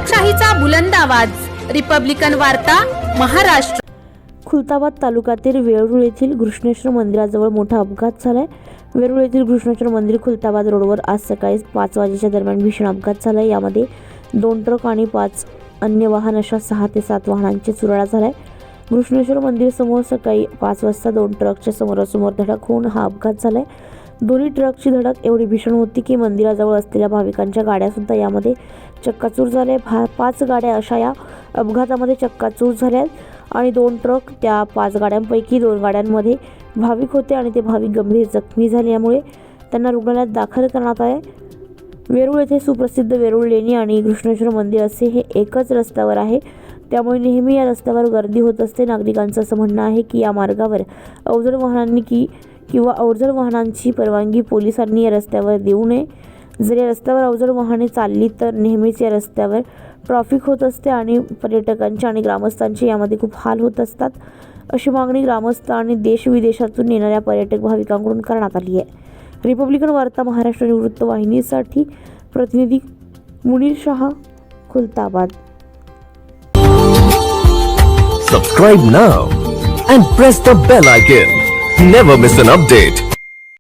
लोकशाहीचा बुलंद आवाज, रिपब्लिकन वार्ता, महाराष्ट्र। खुलताबाद तालुक्यातील वेरूळ येथील घृष्णेश्वर मंदिराजवळ मोठा अपघात झालाय। वेरूळ येथील घृष्णेश्वर मंदिर खुलताबाद रोडवर आज सकाळी 5 वाजेच्या दरम्यान भीषण अपघात झाला। यामध्ये 2 ट्रक आणि 5 अन्य वाहन अशा 6 ते 7 वाहनांची चुराडा झालाय। घृष्णेश्वर मंदिर समोर सकाळी 5 वाजता 2 ट्रकच्या समोरासमोर धडक होऊन हा अपघात झालाय। दोन्ही ट्रकची धडक एवढी भीषण होती की मंदिराजवळ असलेल्या भाविकांच्या गाड्या सुद्धा यामध्ये चक्काचूर झाल्या। 5 गाड्या अशा या अपघातामध्ये चक्काचूर झाल्या आणि 2 ट्रक त्या 5 गाड्यांपैकी 2 गाड्यांमध्ये भाविक होते आणि ते भाविक गंभीर जखमी झाल्यामुळे त्यांना रुग्णालयात दाखल करण्यात आले। वेरूळ येथे सुप्रसिद्ध वेरूळ लेणी आणि घृष्णेश्वर मंदिर असे हे एकच रस्त्यावर आहे, त्यामुळे नेहमी या रस्त्यावर गर्दी होत असते। नागरिकांचं असं म्हणणं आहे की या मार्गावर अवजड वाहनांनी किंवा अवजड वाहनांची परवानगी पोलिसांनी या रस्त्यावर देऊ नये। जर या रस्त्यावर अवजड वाहने चालली तर नेहमीच या रस्त्यावर ट्रॅफिक होत असते आणि पर्यटकांचे आणि ग्रामस्थांचे यामध्ये खूप हाल होत असतात, अशी मागणी ग्रामस्थ आणि देश विदेशातून येणाऱ्या पर्यटक भाविकांकडून करण्यात आली आहे। रिपब्लिकन वार्ता महाराष्ट्र निवृत्त वाहिनीसाठी प्रतिनिधी Munir Shah, Khultabad. Subscribe now and press the bell icon. Never miss an update.